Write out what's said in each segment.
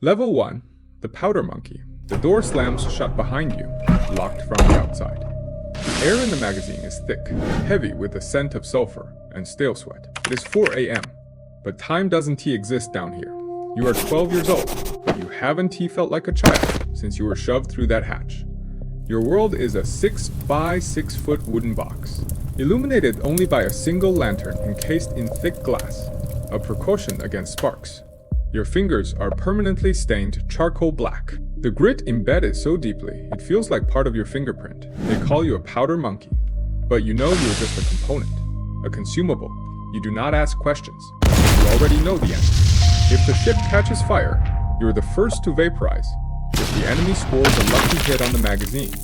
Level 1. The Powder Monkey. The door slams shut behind you, locked from the outside. The air in the magazine is thick, heavy with the scent of sulfur and stale sweat. It is 4 a.m., but time doesn't exist down here. You are 12 years old, but you haven't felt like a child since you were shoved through that hatch. Your world is a 6 by 6 foot wooden box, illuminated only by a single lantern encased in thick glass, a precaution against sparks. Your fingers are permanently stained charcoal black. The grit embedded so deeply, it feels like part of your fingerprint. They call you a powder monkey, but you know you're just a component, a consumable. You do not ask questions. You already know the answer. If the ship catches fire, you're the first to vaporize. If the enemy scores a lucky hit on the magazine,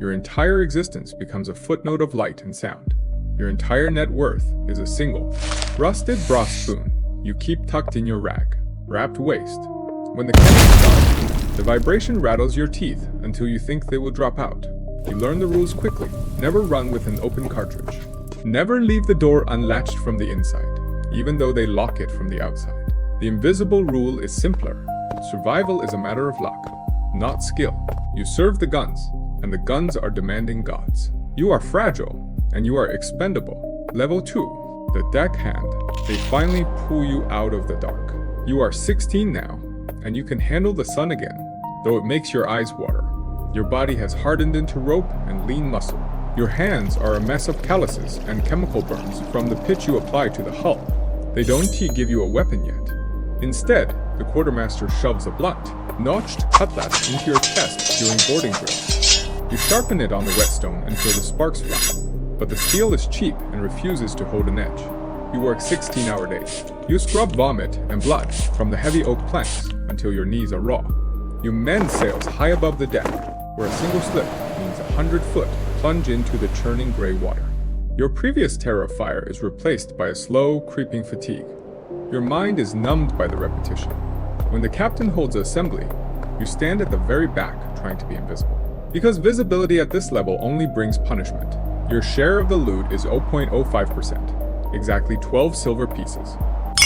your entire existence becomes a footnote of light and sound. Your entire net worth is a single, rusted brass spoon you keep tucked in your wrapped waist. When the cannons start, the vibration rattles your teeth until you think they will drop out. You learn the rules quickly. Never run with an open cartridge. Never leave the door unlatched from the inside, even though they lock it from the outside. The invisible rule is simpler. Survival is a matter of luck, not skill. You serve the guns, and the guns are demanding gods. You are fragile, and you are expendable. Level 2. The Deckhand. They finally pull you out of the dark. You are 16 now, and you can handle the sun again, though it makes your eyes water. Your body has hardened into rope and lean muscle. Your hands are a mess of calluses and chemical burns from the pitch you apply to the hull. They don't give you a weapon yet. Instead, the quartermaster shoves a blunt, notched cutlass into your chest during boarding drill. You sharpen it on the whetstone until the sparks fly, but the steel is cheap and refuses to hold an edge. You work 16-hour days. You scrub vomit and blood from the heavy oak planks until your knees are raw. You mend sails high above the deck, where a single slip means 100-foot plunge into the churning gray water. Your previous terror of fire is replaced by a slow, creeping fatigue. Your mind is numbed by the repetition. When the captain holds assembly, you stand at the very back trying to be invisible. Because visibility at this level only brings punishment. Your share of the loot is 0.05%, exactly 12 silver pieces.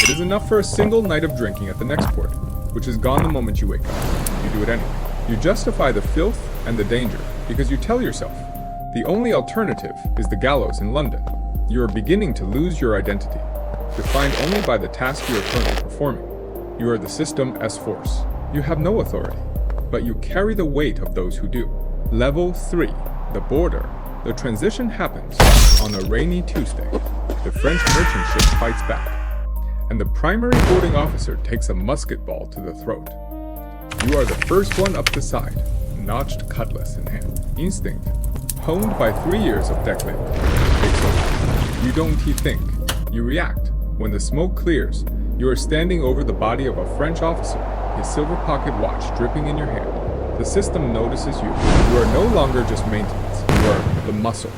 It is enough for a single night of drinking at the next port, which is gone the moment you wake up. You do it anyway. You justify the filth and the danger because you tell yourself, the only alternative is the gallows in London. You are beginning to lose your identity, defined only by the task you are currently performing. You are the system S-Force. You have no authority, but you carry the weight of those who do. Level 3, the border. The transition happens on a rainy Tuesday. The French merchant ship fights back, and the primary boarding officer takes a musket ball to the throat. You are the first one up the side, notched cutlass in hand. Instinct, honed by 3 years of deck labor, takes over. You don't think, you react. When the smoke clears, you are standing over the body of a French officer, his silver pocket watch dripping in your hand. The system notices you. You are no longer just maintenance, you are the muscle.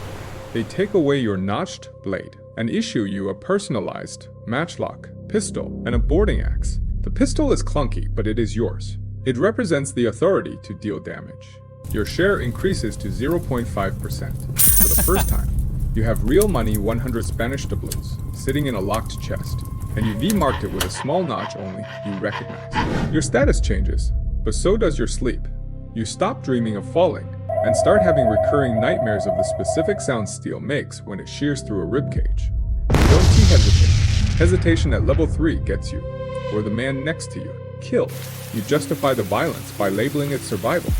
They take away your notched blade and issue you a personalized matchlock, pistol, and a boarding axe. The pistol is clunky, but it is yours. It represents the authority to deal damage. Your share increases to 0.5%. For the first time, you have real money 100 Spanish doubloons sitting in a locked chest, and you V-marked it with a small notch only you recognize. Your status changes, but so does your sleep. You stop dreaming of falling and start having recurring nightmares of the specific sound steel makes when it shears through a ribcage. You don't see hesitation. Hesitation at level 3 gets you, or the man next to you, killed. You justify the violence by labeling it survival.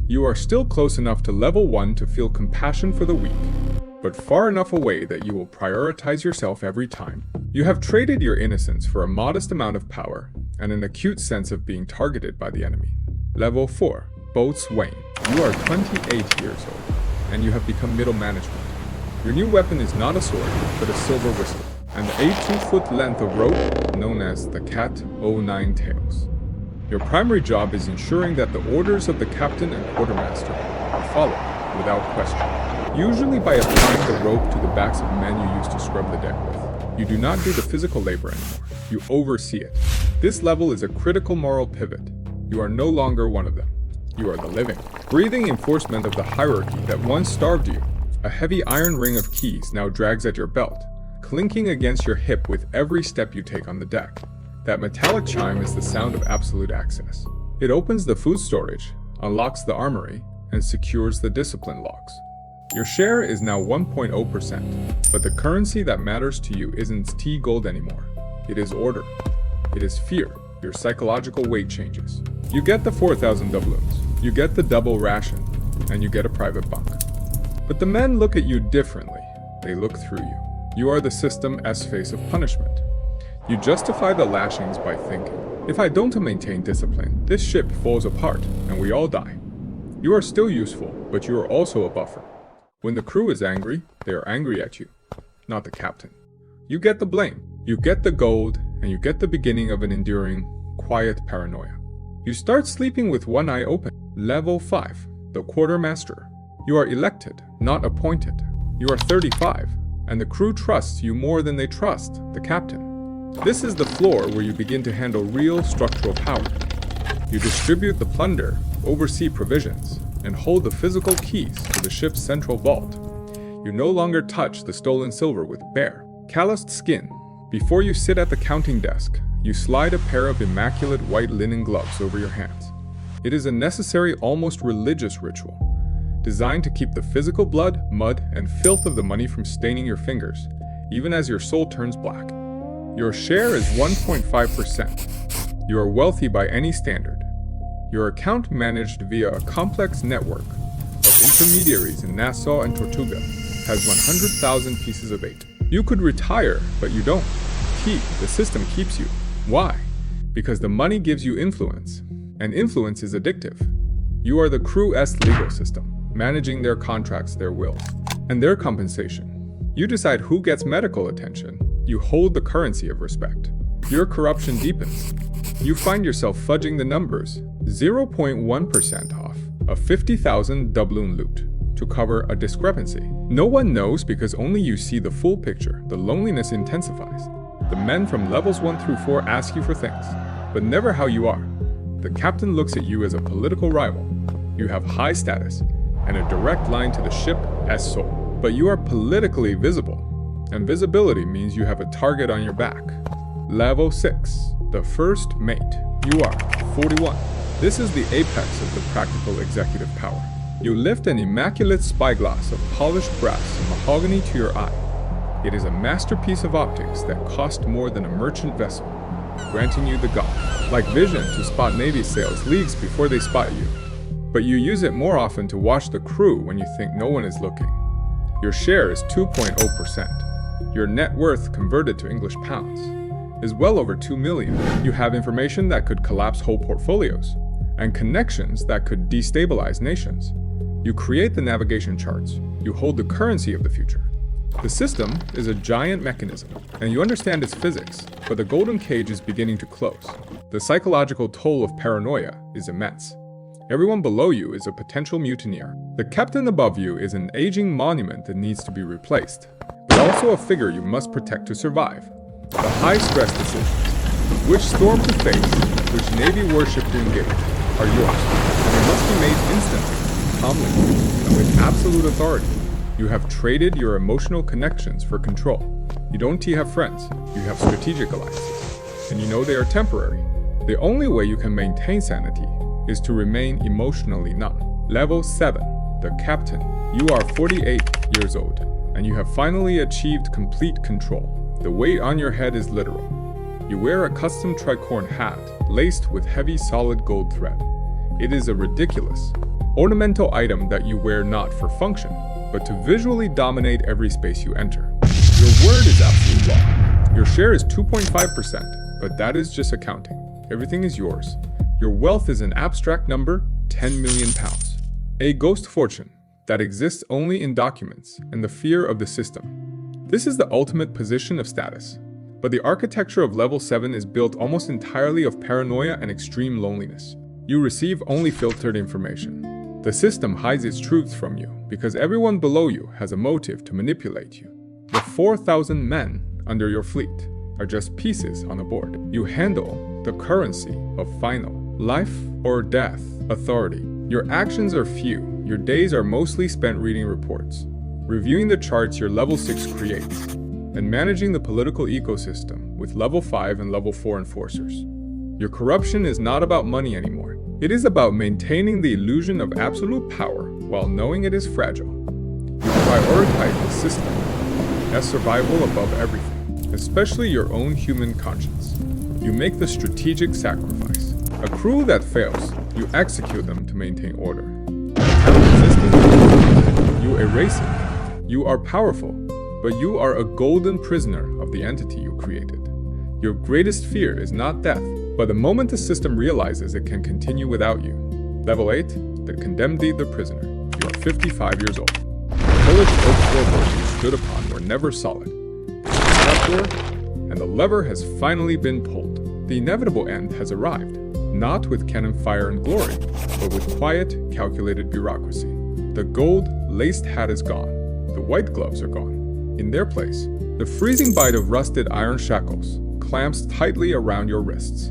You are still close enough to level 1 to feel compassion for the weak, but far enough away that you will prioritize yourself every time. You have traded your innocence for a modest amount of power and an acute sense of being targeted by the enemy. Level 4. Boatswain. You are 28 years old, and you have become middle management. Your new weapon is not a sword, but a silver whistle, and a 2-foot length of rope known as the Cat O' Tails. Your primary job is ensuring that the orders of the captain and quartermaster are followed without question, usually by applying the rope to the backs of men you used to scrub the deck with. You do not do the physical labor anymore, you oversee it. This level is a critical moral pivot. You are no longer one of them. You are the living, breathing enforcement of the hierarchy that once starved you. A heavy iron ring of keys now drags at your belt, clinking against your hip with every step you take on the deck. That metallic chime is the sound of absolute access. It opens the food storage, unlocks the armory, and secures the discipline logs. Your share is now 1.0%, but the currency that matters to you isn't T-gold anymore. It is order. It is fear. Your psychological weight changes. You get the 4,000 doubloons, you get the double ration, and you get a private bunk. But the men look at you differently. They look through you. You are the system's face of punishment. You justify the lashings by thinking, if I don't maintain discipline, this ship falls apart and we all die. You are still useful, but you are also a buffer. When the crew is angry, they are angry at you, not the captain. You get the blame, you get the gold, and you get the beginning of an enduring, quiet paranoia. You start sleeping with one eye open. Level 5, the Quartermaster. You are elected, not appointed. You are 35, and the crew trusts you more than they trust the captain. This is the floor where you begin to handle real structural power. You distribute the plunder, oversee provisions, and hold the physical keys to the ship's central vault. You no longer touch the stolen silver with bare, calloused skin. Before you sit at the counting desk, you slide a pair of immaculate white linen gloves over your hands. It is a necessary, almost religious ritual, designed to keep the physical blood, mud, and filth of the money from staining your fingers, even as your soul turns black. Your share is 1.5%. You are wealthy by any standard. Your account managed via a complex network of intermediaries in Nassau and Tortuga has 100,000 pieces of 8. You could retire, but you don't. The system keeps you. Why? Because the money gives you influence, and influence is addictive. You are the crew's legal system, managing their contracts, their wills, and their compensation. You decide who gets medical attention. You hold the currency of respect. Your corruption deepens. You find yourself fudging the numbers, 0.1% off of 50,000 doubloon loot to cover a discrepancy. No one knows because only you see the full picture. The loneliness intensifies. The men from levels 1 through 4 ask you for things, but never how you are. The captain looks at you as a political rival. You have high status and a direct line to the ship's soul, but you are politically visible. And visibility means you have a target on your back. Level 6, the first mate. You are 41. This is the apex of the practical executive power. You lift an immaculate spyglass of polished brass and mahogany to your eye. It is a masterpiece of optics that cost more than a merchant vessel, granting you the god, like vision to spot Navy sails leagues before they spot you. But you use it more often to watch the crew when you think no one is looking. Your share is 2.0%. Your net worth converted to English pounds is well over 2 million. You have information that could collapse whole portfolios and connections that could destabilize nations. You create the navigation charts. You hold the currency of the future. The system is a giant mechanism, and you understand its physics, but the golden cage is beginning to close. The psychological toll of paranoia is immense. Everyone below you is a potential mutineer. The captain above you is an aging monument that needs to be replaced, but also a figure you must protect to survive. The high-stress decisions, which storm to face, which Navy warship to engage, are yours, and they must be made instantly, calmly, and with absolute authority. You have traded your emotional connections for control. You don't have friends, you have strategic alliances, and you know they are temporary. The only way you can maintain sanity is to remain emotionally numb. Level 7, the captain. You are 48 years old, and you have finally achieved complete control. The weight on your head is literal. You wear a custom tricorn hat, laced with heavy solid gold thread. It is a ridiculous, ornamental item that you wear not for function, but to visually dominate every space you enter. Your word is absolute law. Your share is 2.5%, but that is just accounting. Everything is yours. Your wealth is an abstract number, 10 million pounds. A ghost fortune that exists only in documents and the fear of the system. This is the ultimate position of status. But the architecture of level 7 is built almost entirely of paranoia and extreme loneliness. You receive only filtered information. The system hides its truths from you because everyone below you has a motive to manipulate you. The 4,000 men under your fleet are just pieces on a board. You handle the currency of final life or death authority. Your actions are few. Your days are mostly spent reading reports, reviewing the charts your level 6 creates, and managing the political ecosystem with level 5 and level 4 enforcers. Your corruption is not about money anymore. It is about maintaining the illusion of absolute power while knowing it is fragile. You prioritize the system as survival above everything, especially your own human conscience. You make the strategic sacrifice. A crew that fails, you execute them to maintain order. Resisting, you erase it. You are powerful, but you are a golden prisoner of the entity you created. Your greatest fear is not death, but the moment the system realizes it can continue without you. Level 8, the condemned the prisoner. You are 55 years old. The polished oak floorboards you stood upon were never solid. Trapdoor, and the lever has finally been pulled. The inevitable end has arrived, not with cannon fire and glory, but with quiet, calculated bureaucracy. The gold-laced hat is gone. The white gloves are gone. In their place, the freezing bite of rusted iron shackles clamps tightly around your wrists.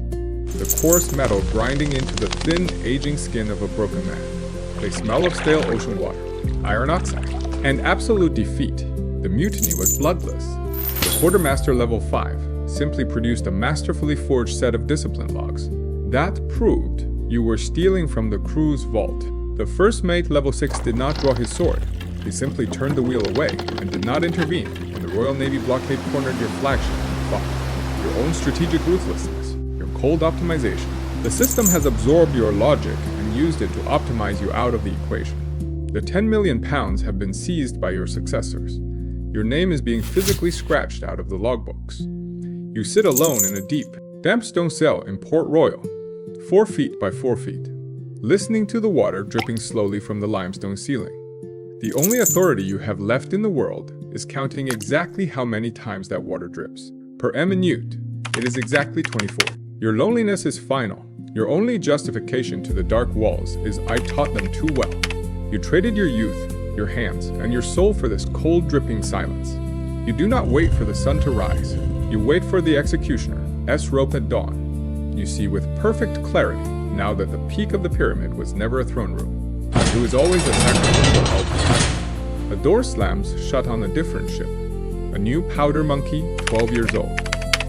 The coarse metal grinding into the thin, aging skin of a broken man. They smell of stale ocean water, iron oxide, and absolute defeat. The mutiny was bloodless. The Quartermaster level 5 simply produced a masterfully forged set of discipline logs. That proved you were stealing from the crew's vault. The first mate level 6 did not draw his sword. He simply turned the wheel away and did not intervene when the Royal Navy blockade cornered your flagship and fought. Your own strategic ruthlessness, your cold optimization. The system has absorbed your logic and used it to optimize you out of the equation. The 10 million pounds have been seized by your successors. Your name is being physically scratched out of the logbooks. You sit alone in a deep, damp stone cell in Port Royal, 4 feet by 4 feet, listening to the water dripping slowly from the limestone ceiling. The only authority you have left in the world is counting exactly how many times that water drips. Per minute, it is exactly 24. Your loneliness is final. Your only justification to the dark walls is I taught them too well. You traded your youth, your hands, and your soul for this cold, dripping silence. You do not wait for the sun to rise. You wait for the executioner, S-rope at dawn. You see with perfect clarity, now that the peak of the pyramid was never a throne room. It was always a sacrificial altar. A door slams shut on a different ship. A new powder monkey, 12 years old,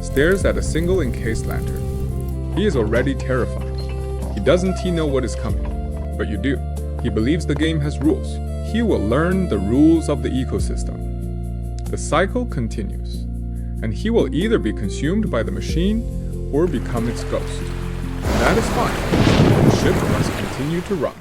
stares at a single encased lantern. He is already terrified. He doesn't know what is coming, but you do. He believes the game has rules. He will learn the rules of the ecosystem. The cycle continues, and he will either be consumed by the machine or become its ghost. And that is fine. The ship must continue to run.